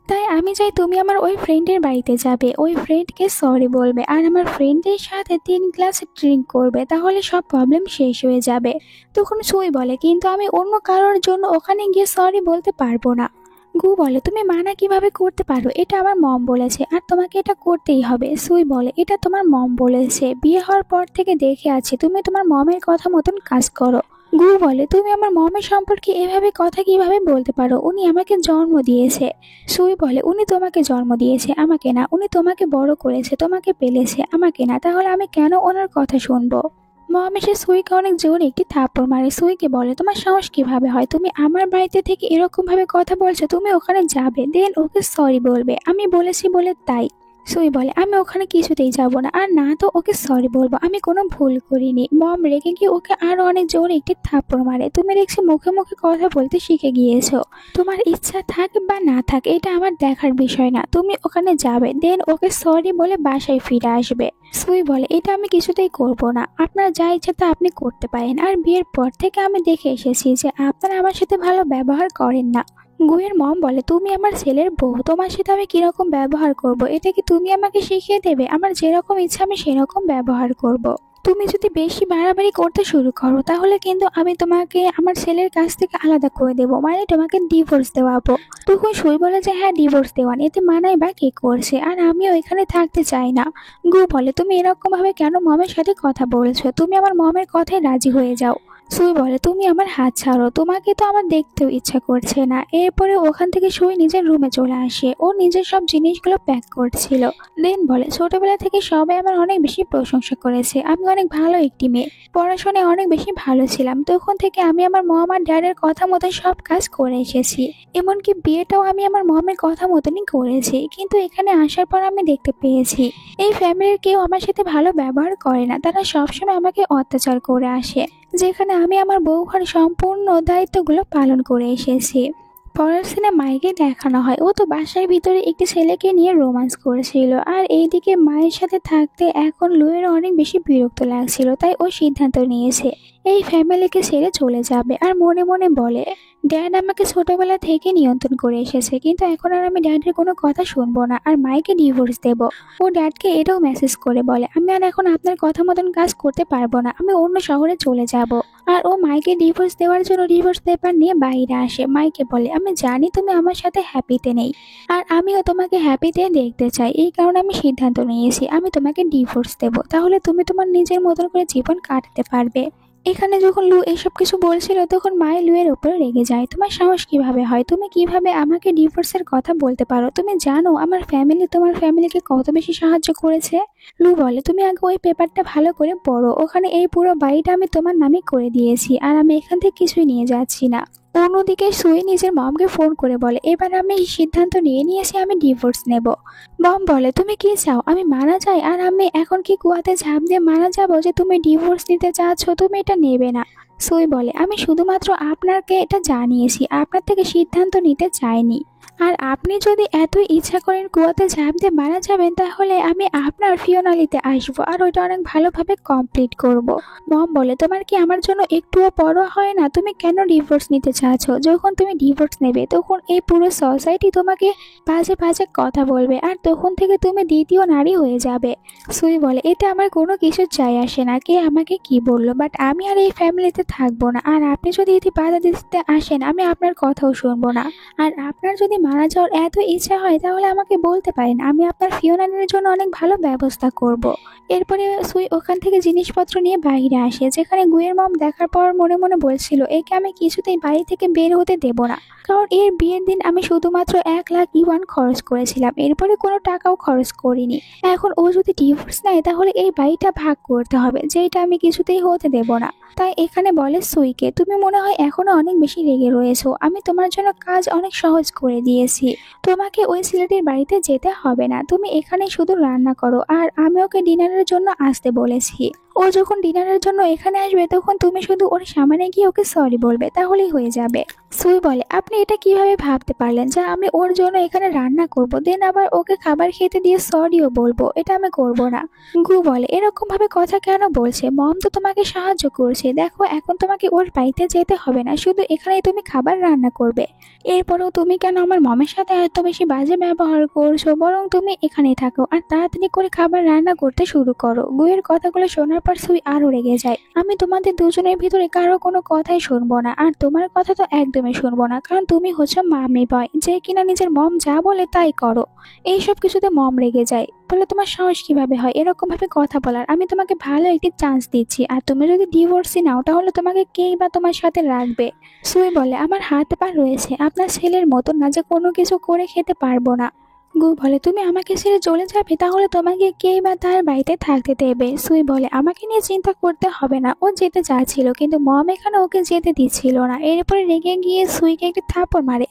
তাই আমি চাই তুমি আমার ওই ফ্রেন্ডের বাড়িতে যাবে, ওই ফ্রেন্ডকে সরি বলবে, আর আমার ফ্রেন্ডের সাথে 3 গ্লাস ড্রিঙ্ক করবে, তাহলে সব প্রবলেম শেষ হয়ে যাবে। তখন সুই বলে, কিন্তু আমি অন্য কারোর জন্য ওখানে গিয়ে সরি বলতে পারবো না। গু বলে, তুমি মানা কিভাবে করতে পারো, এটা আমার মম বলেছে আর তোমাকে এটা করতেই হবে। সুই বলে, এটা তোমার মম বলেছে, বিয়ে হওয়ার পর থেকে দেখে আছি তুমি তোমার মমের কথা মতন কাজ করো। গু বলে, তুমি আমার মমের সম্পর্কে এভাবে কথা কিভাবে বলতে পারো, উনি আমাকে জন্ম দিয়েছে। সুই বলে, উনি তোমাকে জন্ম দিয়েছে, আমাকে না, উনি তোমাকে বড় করেছে, তোমাকে পেলেছে, আমাকে না, তাহলে আমি কেন ওনার কথা শুনবো? মম এসে সুইকে অনেক জোরে একটি থাপ্পড় মারে। সুইকে বলে, তোমার সাহস কিভাবে হয়, তুমি আমার বাড়িতে থেকে এরকম ভাবে কথা বলছো, তুমি ওখানে যাবে, দেন ওকে সরি বলবে, আমি বলেছি বলে তাই। সুই বলে, আমি ওখানে কিছুতেই যাব না, আর না তো ওকে সরি বলবো, আমি কোনো ভুল করিনি। মম রেগে গিয়ে ওকে আরো অনেক জোরে একটি থাপ্পড় মারে। তুমি দেখছি মুখে মুখে কথা বলতে শিখে গিয়েছো, তোমার ইচ্ছা থাক বা না থাক এটা আমার দেখার বিষয় না, তুমি ওখানে যাবে, দেন ওকে সরি বলে বাসায় ফিরে আসবে। সুই বলে, এটা আমি কিছুতেই করব না, আপনার যা ইচ্ছা তা আপনি করতে পারেন, আর বিয়ের পর থেকে আমি দেখে এসেছি যে আপনারা আমার সাথে ভালো ব্যবহার করেন না। গুয়ের মম বলে, তুমি আমার ছেলের বউ, তোমার সাথে আমি কিরকম ব্যবহার করব এটা কি তুমি আমাকে শিখিয়ে দেবে? আমার যেরকম ইচ্ছা আমি সেরকম ব্যবহার করব। তুমি যদি বেশি বাড়াবাড়ি করতে শুরু করো তাহলে কিন্তু আমি তোমাকে আমার ছেলের কাছ থেকে আলাদা করে দেবো, মানে তোমাকে ডিভোর্স দেওয়াবো। তখন সুই বলে যে হ্যাঁ ডিভোর্স দেওয়ান, এতে মানাই বা কে করছে, আর আমিও এখানে থাকতে চাই না। গু বলে, তুমি এরকম ভাবে কেন মমের সাথে কথা বলছো, তুমি আমার মমের কথায় রাজি হয়ে যাও। সুই বলে, তুমি আমার হাত ছাড়ো, তোমাকে তো আমার দেখতেও ইচ্ছা করছে না। এরপরে ওখান থেকে সুই নিজের রুমে চলে আসে, ও নিজের সব জিনিসগুলো প্যাক করছিল। দেন বলে, ছোটবেলা থেকে সবাই আমার অনেক বেশি প্রশংসা করেছে, আমি অনেক ভালো একটি মেয়ে, পড়াশোনায় অনেক বেশি ভালো ছিলাম। তখন থেকে আমি আমার মম আর ড্যাডের কথা মতো সব কাজ করে এসেছি, এমনকি বিয়েটাও আমি আমার মমের কথা মতনই করেছি। কিন্তু এখানে আসার পর আমি দেখতে পেয়েছি এই ফ্যামিলির কেউ আমার সাথে ভালো ব্যবহার করে না, তারা সবসময় আমাকে অত্যাচার করে আসে, যেখানে আমি আমার বউ ঘর সম্পূর্ণ দায়িত্বগুলো পালন করে এসেছি। পরের সিনে মাইকে দেখানো হয়, ও তো বাসার ভিতরে একটি ছেলেকে নিয়ে রোমান্স করেছিল, আর এইদিকে মায়ের সাথে থাকতে এখন লুয়ের অনেক বেশি বিরক্ত লাগছিল। তাই ও সিদ্ধান্ত নিয়েছে এই ফ্যামিলিকে ছেড়ে চলে যাবে। আর মনে মনে বলে, ড্যাড আমাকে ছোটবেলা থেকে নিয়ন্ত্রণ করে এসেছে, কিন্তু এখন আর আমি ড্যাডের কোনো কথা শুনবো না আর মাইকে ডিভোর্স দেব। ও ড্যাডকে এটাও মেসেজ করে বলে, আমি আর এখন আপনার কথা মতন কাজ করতে পারবো না, আমি অন্য শহরে চলে যাব। আর ও মাইকে ডিভোর্স দেওয়ার জন্য ডিভোর্স পেপার নিয়ে বাইরে আসে। মাইকে বলে, আমি জানি তুমি আমার সাথে হ্যাপিতে নেই, আর আমিও তোমাকে হ্যাপিতে দেখতে চাই, এই কারণে আমি সিদ্ধান্ত নিয়েছি আমি তোমাকে ডিভোর্স দেব, তাহলে তুমি তোমার নিজের মতন করে জীবন কাটাতে পারবে। এখানে যখন লু এসব কিছু বলছিল তখন মাই লুয়ের উপর রেগে যায়, তোমার সাহস কিভাবে হয়, তুমি কিভাবে আমাকে ডিভোর্সের কথা বলতে পারো, তুমি জানো আমার ফ্যামিলি তোমার ফ্যামিলিকে কত বেশি সাহায্য করেছে। লু বলে, তুমি আগে ওই পেপারটা ভালো করে পড়ো, ওখানে এই পুরো বাড়িটা আমি তোমার নামে করে দিয়েছি, আর আমি এখান থেকে কিছুই নিয়ে যাচ্ছি না। অন্যদিকে সুই নিজের মমকে ফোন করে বলে, এবার আমি এই সিদ্ধান্ত নিয়ে নিয়েছি, আমি ডিভোর্স নেব। মম বলে, তুমি কি চাও আমি মারা যাই, আর আমি এখন কি কুয়াতে ঝাঁপ দিয়ে মারা যাব যে তুমি ডিভোর্স নিতে চাচ্ছ, তুমি এটা নেবে না। সুই বলে, আমি শুধুমাত্র আপনাকে এটা জানিয়েছি, আপনার থেকে সিদ্ধান্ত নিতে চাইনি। আর আপনি যদি এত ইচ্ছা করেন কুয়াতে ঝাঁপ দিয়ে মারা যাবেন, তাহলে আমি আপনার ফিওনালিতে আসবো, আর ওইটা অনেক ভালোভাবে কমপ্লিট করব। মম বলে, তোমার কি আমার জন্য একটুও পরোয়া হয় না, তুমি কেন ডিভোর্স নিতে চাচ্ছ? যখন তুমি ডিভোর্স নেবে তখন এই পুরো সোসাইটি তোমাকে বাজে বাজে কথা বলবে, আর তখন থেকে তুমি দ্বিতীয় নারী হয়ে যাবে। সুই বলে, এতে আমার কোনো কিছু চাই আসে না কে আমাকে কি বললো, বাট আমি আর এই ফ্যামিলিতে থাকবো না, আর আপনি যদি এতে বাধা দিতে আসেন আমি আপনার কথাও শুনবো না। আর আপনার যদি মারা যাওয়ার এত ইচ্ছা হয় তাহলে আমাকে বলতে পারেন, আমি আপনার ফিওনারের জন্য অনেক ভালো ব্যবস্থা করব। এরপরে সুই ওখান থেকে জিনিসপত্র নিয়ে বাইরে আসে, যেখানে গুয়ের মম দেখার পর মনে মনে বলছিল, একে আমি কিছুতেই বাড়ি থেকে বের হতে দেব না, কারণ এর বিয়ের দিন আমি শুধুমাত্র 1,00,000 খরচ করেছিলাম, এরপরে কোনো টাকাও খরচ করিনি। এখন ও যদি ডিভোর্স নেয় তাহলে এই বাড়িটা ভাগ করতে হবে, যেটা আমি কিছুতেই হতে দেব না। তাই এখানে বলে সুইকে, তুমি মনে হয় এখনো অনেক বেশি রেগে রয়েছো, আমি তোমার জন্য কাজ অনেক সহজ করে দিয়েছি, তোমাকে ওই ছেলেটির বাড়িতে যেতে হবে না, তুমি এখানে শুধু রান্না করো, আর আমি ওকে ডিনারের জন্য আসতে বলেছি। ও যখন ডিনারের জন্য এখানে আসবে তখন তুমি শুধু ওর সামনে গিয়ে ওকে সরি বলবে, তাহলেই হয়ে যাবে। সুই বলে, আপনি এটা কিভাবে ভাবতে পারলেন যে আমি ওর জন্য এখানে রান্না করব, দেন আবার ওকে খাবার খেতে দিয়ে সরিও বলবো? এটা আমি করব না। গু বলে, এরকম ভাবে কথা কেন বলছে, মম তো তোমাকে সাহায্য করছে, দেখো এখন তোমাকে ওর বাড়িতে যেতে হবে না, শুধু এখানেই তুমি খাবার রান্না করবে। এরপরেও তুমি কেন আমার মমের সাথে এত বেশি বাজে ব্যবহার করছো, বরং তুমি এখানেই থাকো আর তাড়াতাড়ি করে খাবার রান্না করতে শুরু করো। গুয়ের কথাগুলো শোনার পর সুই আরো রেগে যায়, আমি তোমাদের দুজনের ভিতরে কারো কোনো কথাই শুনবো না, আর তোমার কথা তো একদমই শুনবো না, কারণ তুমি হচ্ছে মামি বয়, যে কিনা নিজের মম যা বলে তাই করো। এইসব কিছুতে মম রেগে যায়, বলে তোমার সাহস কিভাবে হয় এরকম ভাবে কথা বলার, আমি তোমাকে ভালো একটি চান্স দিচ্ছি, আর তুমি যদি ডিভোর্সই নাও তাহলে তোমাকে কেই বা তোমার সাথে রাখবে। সুই বলে, আমার হাত পা রয়েছে, আপনার ছেলের মতো না যে কোনো কিছু করে খেতে পারবো না। গু বলে, তুমি আমাকে ছেড়ে চলে যাবে, তাহলে তোমাকে কেই বা তার বাড়িতে থাকতে দেবে? সুই বলে, আমাকে নিয়ে চিন্তা করতে হবে না, ও যেতে চাচ্ছিল কিন্তু মম এখানে ওকে যেতে দিচ্ছিল না। এরপরে রেগে গিয়ে সুইকে একটি থাপ্পড় মারে।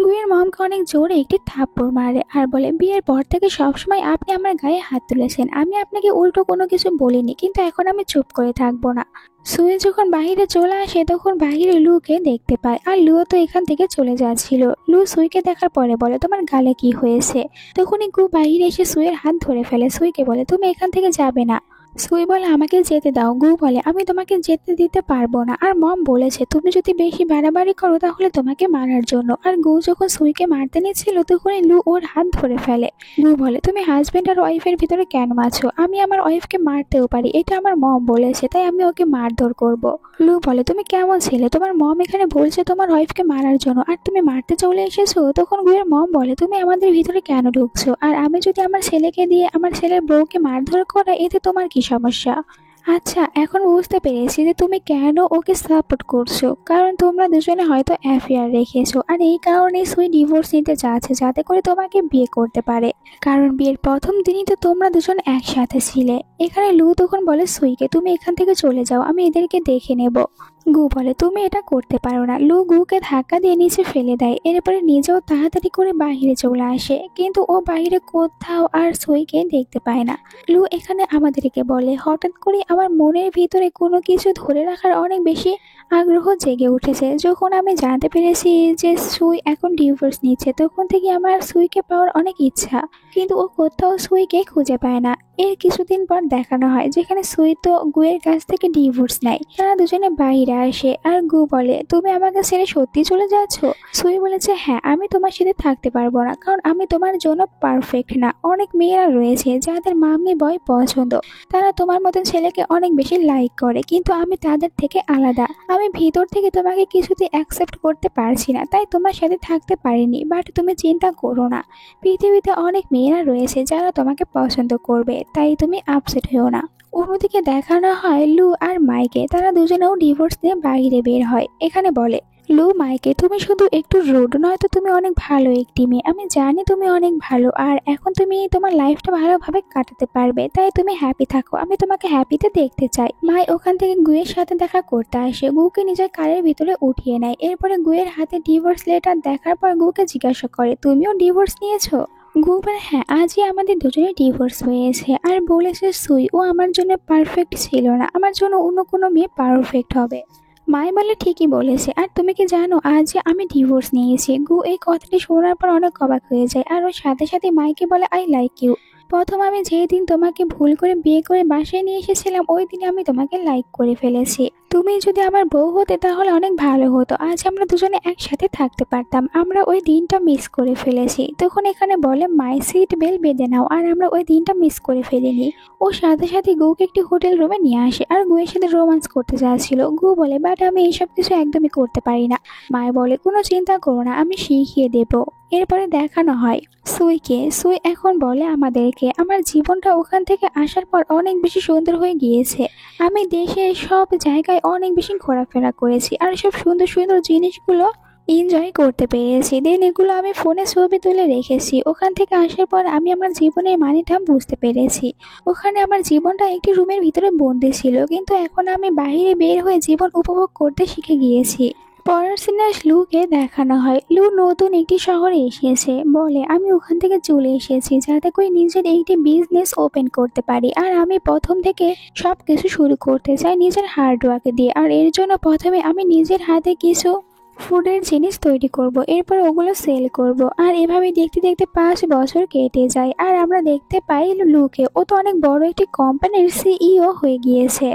গুয়ের মমকে অনেক জোরে একটি থাপ্পড় মারে আর বলে, বিয়ের পর থেকে সবসময় আপনি আমার গায়ে হাত তুলেছেন, আমি আপনাকে উল্টো কোনো কিছু বলিনি, কিন্তু এখন আমি চুপ করে থাকবো না। সুই যখন বাহিরে চলে আসে তখন বাহিরে লুকে দেখতে পায়, আর লুও তো এখান থেকে চলে যাচ্ছিল। লু সুইকে দেখার পরে বলে, তোমার গালে কি হয়েছে? তখনই গু বাহিরে এসে সুইয়ের হাত ধরে ফেলে, সুইকে বলে, তুমি এখান থেকে যাবে না। সুই বলে, আমাকে যেতে দাও। গু বলে, আমি তোমাকে যেতে দিতে পারবো না, আর মম বলেছে তুমি যদি বেশি বাড়াবাড়ি করো তাহলে তোমাকে মারার জন্য। আর গু যখন সুইকে মারতে নিচ্ছিল তখনই লু ওর হাত ধরে ফেলে। গু বলে, তুমি হাজবেন্ড আর ওয়াইফের ভিতরে কেন আছো? আমি আমার ওয়াইফকে মারতেও পারি, এটা আমার মম বলেছে, তাই আমি ওকে মারধর করব। লু বলে, তুমি কেমন ছেলে, তোমার মম এখানে বলছে তোমার ওয়াইফকে মারার জন্য, আর তুমি মারতে চলে এসেছো? তখন গুয়ের মম বলে, তুমি আমাদের ভিতরে কেন ঢুকছো, আর আমি যদি আমার ছেলেকে দিয়ে আমার ছেলের বউকে মারধর করা, এতে তোমার কি সমস্যা? আচ্ছা, এখন বুঝতে পেরেছি যে তুমি কেন ওকে সাপোর্ট করছো, কারণ তোমরা দুজনে হয়তো অ্যাফেয়ার রেখেছো আর এই কারণেই সুই ডিভোর্স নিতে চাচ্ছে যাতে করে তোমাকে বিয়ে করতে পারে। কারণ বিয়ের প্রথম দিনই তো তোমরা দুজন একসাথে ছিলে। এখানে লু তখন বলে সুইকে, তুমি এখান থেকে চলে যাও, আমি এদেরকে দেখে নেব। গু বলে, তুমি এটা করতে পারো না। লু গুকে ধাক্কা দিয়ে নিচে ফেলে দেয়, এরপরে নিজেও তাড়াতাড়ি করে বাইরে চলে আসে, কিন্তু ও বাইরে কোথাও আর সুইকে দেখতে পায় না। লু এখানে আমাদেরকে বলে, হঠাৎ করে আমার মনের ভিতরে কোনো কিছু ধরে রাখার অনেক বেশি আগ্রহ জেগে উঠেছে। যখন আমি জানতে পেরেছি যে সুই এখন ডিভোর্স নিচ্ছে, তখন থেকে আমার সুইকে পাওয়ার অনেক ইচ্ছা, কিন্তু ও কোথাও সুইকে খুঁজে পায় না। এর কিছুদিন পর দেখানো হয় যেখানে সুই তো গুয়ের কাছ থেকে ডিভোর্স নেয়। তারা দুজনে বাইরে আসে আর গু বলে, তুমি আমাকে ছেড়ে সত্যি চলে যাচ্ছ? সুই বলেছে, হ্যাঁ, আমি তোমার সাথে থাকতে পারবো না, কারণ আমি তোমার জন্য পারফেক্ট না। অনেক মেয়েরা রয়েছে যাদের মাম্মি বয় পছন্দ, তারা তোমার মতন ছেলেকে অনেক বেশি লাইক করে, কিন্তু আমি তাদের থেকে আলাদা। আমি ভিতর থেকে তোমাকে কিছুতে অ্যাকসেপ্ট করতে পারছি না, তাই তোমার সাথে থাকতে পারিনি। বাট তুমি চিন্তা করো না, পৃথিবীতে অনেক মেয়েরা রয়েছে যারা তোমাকে পছন্দ করবে, তাই তুমি আপসেট হও না। অন্যদিকে দেখানো হয় লু আর মাইকে, তারা দুজনেও ডিভোর্স নিয়ে বাইরে বের হয়। এখানে বলে লু মাইকে, তুমি শুধু একটু রুড নয় তো, তুমি অনেক ভালো একটি মেয়ে। আমি জানি তুমি অনেক ভালো, আর এখন তুমি তোমার লাইফটা ভালোভাবে কাটাতে পারবে, তাই তুমি হ্যাপি থাকো। আমি তোমাকে হ্যাপিতে দেখতে চাই। মাই ওখান থেকে গুয়ের সাথে দেখা করতে আসে, গুকে নিজের কারের ভিতরে উঠিয়ে নেয়। এরপরে গুয়ের হাতে ডিভোর্স লেটার দেখার পর গুকে জিজ্ঞাসা করে, তুমিও ডিভোর্স নিয়েছো? গু বলে, হ্যাঁ, আজই আমাদের দুজনের ডিভোর্স হয়েছে। আর বলেছে সুই ও আমার জন্য পারফেক্ট ছিল না, আমার জন্য অন্য কোনো মেয়ে পারফেক্ট হবে। মাই বলে, ঠিকই বলেছে। আর তুমি কি জানো আজ যে আমি ডিভোর্স নিয়েছি? গু এই কথাটি শোনার পর অনেক অবাক হয়ে যায়, আর ওর সাথে সাথে মাইকে বলে, আই লাইক ইউ। প্রথম আমি যেই দিন তোমাকে ভুল করে বিয়ে করে বাসায় নিয়ে এসেছিলাম, ওই দিনে আমি তোমাকে লাইক করে ফেলেছি। তুমি যদি আমার বউ হতে তাহলে অনেক ভালো হতো, আজ আমরা দুজনে একসাথে থাকতে পারতাম। আমরা ওই দিনটা মিস করে ফেলেছি। তখন এখানে বলে, মাই সিট বেল বেঁধে নাও, আর আমরা ওই দিনটা মিস করে ফেলিনি। ও সাথে সাথে গুকে একটি হোটেল রুমে নিয়ে আসে আর গুয়ের সাথে রোমান্স করতে চাচ্ছিল। গু বলে, বাট আমি এইসব কিছু একদমই করতে পারি না। মায় বলে, কোনো চিন্তা করো না, আমি শিখিয়ে দেব। এরপরে দেখানো হয় সুইকে। সুই এখন বলে আমাদেরকে, আমার জীবনটা ওখান থেকে আসার পর অনেক বেশি সুন্দর হয়ে গিয়েছে। আমি দেশে সব জায়গায় অনেক বেশি ঘোরাফেরা করেছি, আর সব সুন্দর সুন্দর জিনিসগুলো এনজয় করতে পেরেছি। দেন এগুলো আমি ফোনে ছবি তুলে রেখেছি। ওখান থেকে আসার পর আমি আমার জীবনের মানেটা বুঝতে পেরেছি। ওখানে আমার জীবনটা একটি রুমের ভিতরে বন্দি ছিল, কিন্তু এখন আমি বাইরে বের হয়ে জীবন উপভোগ করতে শিখে গিয়েছি। পরের সিনে লুকে দেখানো হয় লু নতুন একটি শহরে এসেছে। বলে, আমি ওখান থেকে চলে এসেছি যাতে করে নিজের একটি বিজনেস ওপেন করতে পারি, আর আমি প্রথম থেকে সবকিছু শুরু করতে চাই নিজের হার্ডওয়ার্ক দিয়ে। আর এর জন্য প্রথমে আমি নিজের হাতে কিছু ফুডের জিনিস তৈরি করব, এরপর ওগুলো সেল করব। আর এভাবে দেখতে দেখতে 5 বছর কেটে যায়, আর আমরা দেখতে পাই লুকে ও তো অনেক বড় একটি কোম্পানির সিইও হয়ে গিয়েছে।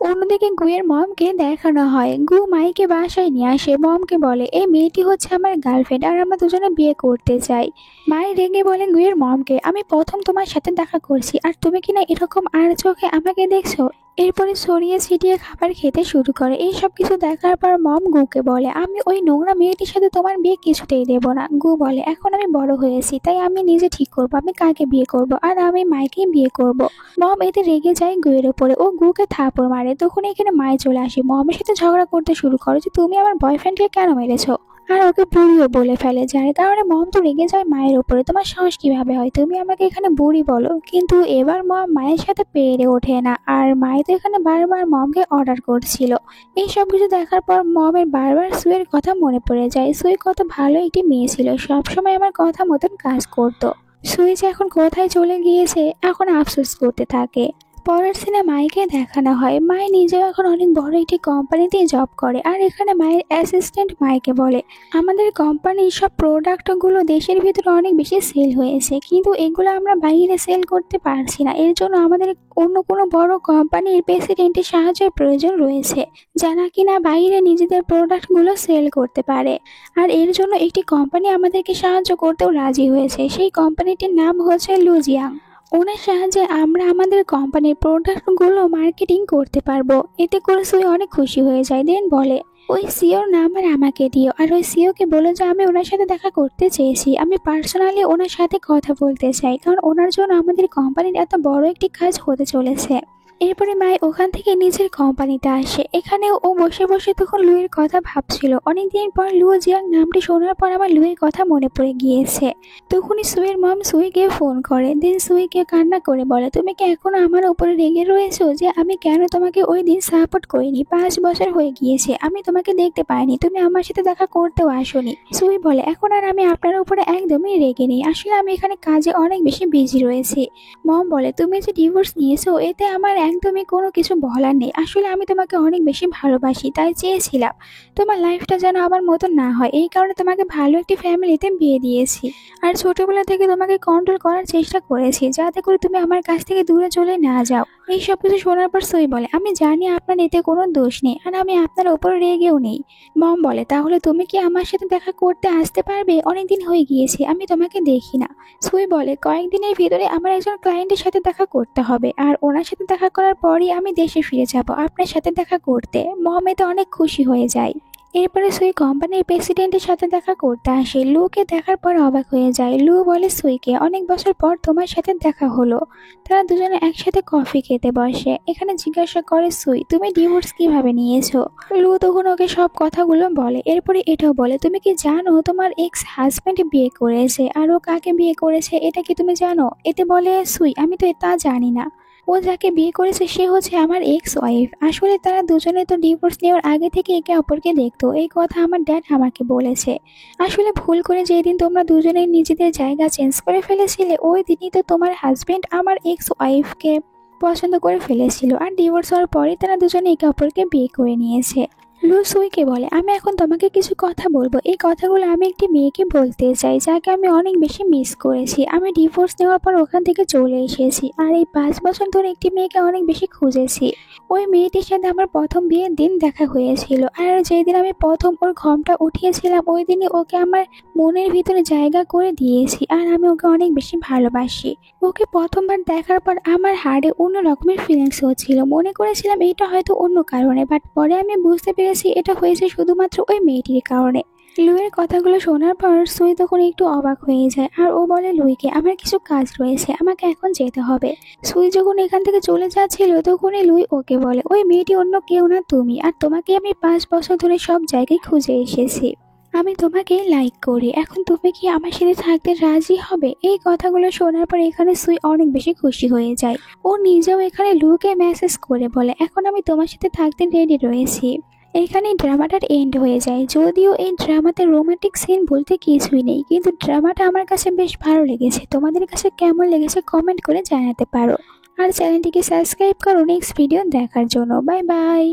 অন্যদিকে গুয়ের মমকে দেখানো হয় গু মাইকে বাসায় নিয়ে আসে। মমকে বলে, এই মেয়েটি হচ্ছে আমার গার্লফ্রেন্ড, আর আমরা দুজনে বিয়ে করতে চাই। মাই রেগে বলে গুয়ের মমকে, আমি প্রথম তোমার সাথে দেখা করছি, আর তুমি কিনা এরকম আর চোখে আমাকে দেখছো? এরপরে ছড়িয়ে ছিটিয়ে খাবার খেতে শুরু করে। এই সব কিছু দেখার পর মম গুকে বলে, আমি ওই নোংরা মেয়েটির সাথে তোমার বিয়ে কিছুতেই দেব না। গু বলে, এখন আমি বড় হয়েছি, তাই আমি নিজে ঠিক করবো আমি কাকে বিয়ে করব, আর আমি মাইকেই বিয়ে করব। মম এতে রেগে যায় গুয়ের উপরে, ও গুকে থাপড় মারে। তখন এখানে মাই চলে আসে, মমের সাথে ঝগড়া করতে শুরু করে যে তুমি আমার বয়ফ্রেন্ডকে কেন মেরেছো, আর ওকে বুড়িও বলে ফেলে, যার কারণে মম তো রেগে যায় মায়ের উপরে। তোমার সাহস কিভাবে হয়, তুমি আমাকে এখানে বুড়ি বলো? কিন্তু এবার মম মায়ের সাথে পেরে ওঠে না, আর মায় তো এখানে বারবার মমকে অর্ডার করছিল। এই সব কিছু দেখার পর মমের বারবার সুয়ের কথা মনে পড়ে যায়। সুই কত ভালো একটি মেয়ে ছিল, সবসময় আমার কথা মতন কাজ করতো। সুই যে এখন কোথায় চলে গিয়েছে, এখন আফসোস করতে থাকে। পরের সিনে মাইকে দেখানো হয় মাই নিজেও এখন অনেক বড় একটি কোম্পানিতে জব করে, আর এখানে মায়ের অ্যাসিস্ট্যান্ট মাইকে বলে, আমাদের কোম্পানির সব প্রোডাক্টগুলো দেশের ভিতরে অনেক বেশি সেল হয়েছে, কিন্তু এগুলো আমরা বাইরে সেল করতে পারছি না। এর জন্য আমাদের অন্য কোনো বড় কোম্পানির প্রেসিডেন্টের সাহায্যের প্রয়োজন রয়েছে, যারা কিনা বাইরে নিজেদের প্রোডাক্টগুলো সেল করতে পারে। আর এর জন্য একটি কোম্পানি আমাদেরকে সাহায্য করতেও রাজি হয়েছে। সেই কোম্পানিটির নাম হচ্ছে লুজিয়াং। ওনার সাহায্যে আমরা আমাদের কোম্পানির প্রোডাক্টগুলো মার্কেটিং করতে পারবো। এতে করে সুই অনেক খুশি হয়ে যায়। দেন বলে, ওই সিওর নাম আর আমাকে দিও, আর ওই সিওকে বলে যে আমি ওনার সাথে দেখা করতে চেয়েছি, আমি পার্সোনালি ওনার সাথে কথা বলতে চাই, কারণ ওনার জন্য আমাদের কোম্পানির এত বড় একটি কাজ হতে চলেছে। এরপরে মাই ওখান থেকে নিজের কোম্পানিতে আসে। এখানে ও বসে বসে তখন লুইয়ের কথা ভাবছিল। অনেকদিন পর লু জিয়াং নামটি শোনার পর আমার লুইয়ের কথা মনে পড়ে গিয়েছে। তখনই সুইয়ের মম সুইকে ফোন করে। দেন সুইকে কান্না করে বলে, তুমি কি এখনো আমার উপরে রেগে রয়েছো যে আমি কেন তোমাকে ওই দিন সাপোর্ট করিনি? 5 বছর হয়ে গিয়েছে, আমি তোমাকে দেখতে পাইনি, তুমি আমার সাথে দেখা করতেও আসোনি। সুই বলে, এখন আর আমি আপনার উপরে একদমই রেগে নেই, আসলে আমি এখানে কাজে অনেক বেশি বিজি রয়েছি। মম বলে, তুমি যে ডিভোর্স নিয়েছো এতে আমার একদমই কোনো কিছু বলার নেই, আসলে আমি তোমাকে অনেক বেশি ভালোবাসি, তাই চেয়েছিলাম তোমার লাইফটা যেন আমার মতো না হয়, এই কারণে তোমাকে ভালো একটি ফ্যামিলিতে বিয়ে দিয়েছি। আর ছোটবেলা থেকে তোমাকে কন্ট্রোল করার চেষ্টা করেছি যাতে করে তুমি আমার কাছ থেকে দূরে চলে না যাও। এই সব কিছু শোনার পর সই বলে, আমি জানি আপনার এতে কোনো দোষ নেই আর আমি আপনার উপর রেগেও নেই। মম বলে, তাহলে তুমি কি আমার সাথে দেখা করতে আসতে পারবে? অনেকদিন হয়ে গিয়েছে আমি তোমাকে দেখি না। সুই বলে, কয়েকদিনের ভিতরে আমার একজন ক্লায়েন্টের সাথে দেখা করতে হবে, আর ওনার সাথে দেখা করার পরই আমি দেশে ফিরে যাব আপনার সাথে দেখা করতে। মম এতে অনেক খুশি হয়ে যায়। এরপরে সুই কোম্পানির প্রেসিডেন্টের সাথে দেখা করতে আসে। লুকে দেখার পর অবাক হয়ে যায়। লু বলে সুইকে, অনেক বছর পর তোমার সাথে দেখা হলো। তারা দুজনে একসাথে কফি খেতে বসে। এখানে জিজ্ঞাসা করে সুই, তুমি ডিভোর্স কিভাবে নিয়েছো? লু তখন ওকে সব কথাগুলো বলে। এরপরে এটাও বলে, তুমি কি জানো তোমার এক্স হাজব্যান্ড বিয়ে করেছে, আর ও কাকে বিয়ে করেছে এটা কি তুমি জানো? এতে বলে সুই, আমি তো তা জানি না। ও যাকে বিয়ে করেছে সে হচ্ছে আমার এক্স ওয়াইফ। আসলে তারা দুজনে তো ডিভোর্স নেওয়ার আগে থেকে একে অপরকে দেখতো, এই কথা আমার ড্যাড আমাকে বলেছে। আসলে ভুল করে যেদিন তোমরা দুজনে নিজেদের জায়গা চেঞ্জ করে ফেলেছিলে ওই দিনই তো তোমার হাজবেন্ড আমার এক্স ওয়াইফকে পছন্দ করে ফেলেছিল, আর ডিভোর্স হওয়ার পরে তারা দুজনে একে অপরকে বিয়ে করে নিয়েছে। লু সুইকে বলে, আমি এখন তোমাকে কিছু কথা বলবো, এই কথাগুলো আমি একটি মেয়েকে বলতে চাই যাকে আমি অনেক বেশি মিস করেছি। আমি ডিভোর্স নেওয়ার পর ওখান থেকে চলে এসেছি, আর এই 5 বছর ধরে একটি মেয়েকে অনেক বেশি খুঁজেছি। ওই মেয়েটির সাথে আমার প্রথম বিয়ের দিন দেখা হয়েছিল, আর যেদিন আমি প্রথম ওর ঘোমটা উঠিয়েছিলাম ওই দিনই ওকে আমার মনের ভিতরে জায়গা করে দিয়েছি, আর আমি ওকে অনেক বেশি ভালোবাসি। ওকে প্রথমবার দেখার পর আমার হার্টে অন্য রকমের ফিলিংস হচ্ছিল, মনে করেছিলাম এটা হয়তো অন্য কারণে, বাট পরে আমি বুঝতে পেরেছি এটা হয়েছে শুধুমাত্র ওই মেয়েটির কারণে। লুইয়ের কথাগুলো শোনার পর সুই তখন একটু অবাক হয়ে যায়, আর ও বলে লুইকে, আমার কিছু কাজ রয়েছে, আমাকে এখন যেতে হবে। সুই যখন এখান থেকে চলে যাচ্ছিল তখনই লুই ওকে বলে, ওই মেয়েটি অন্য কেউ না তুমি, আর তোমাকে আমি 5 বছর ধরে সব জায়গায় খুঁজে এসেছি, আমি তোমাকে লাইক করি, এখন তুমি কি আমার সাথে থাকতে রাজি হবে? এই কথাগুলো শোনার পর এখানে সুই অনেক বেশি খুশি হয়ে যায়। ও নিজেও এখানে লুকে মেসেজ করে বলে, এখন আমি তোমার সাথে থাকতে রেডি রয়েছি। এখানে ড্রামাটার এন্ড হয়ে যায়। যদিও এই ড্রামাতে রোমান্টিক সিন বলতে কিছুই নেই, কিন্তু ড্রামাটা আমার কাছে বেশ ভালো লেগেছে। তোমাদের কাছে কেমন লেগেছে কমেন্ট করে জানাতে পারো, আর চ্যানেলটিকে সাবস্ক্রাইব করো নেক্সট ভিডিও দেখার জন্য। Bye bye.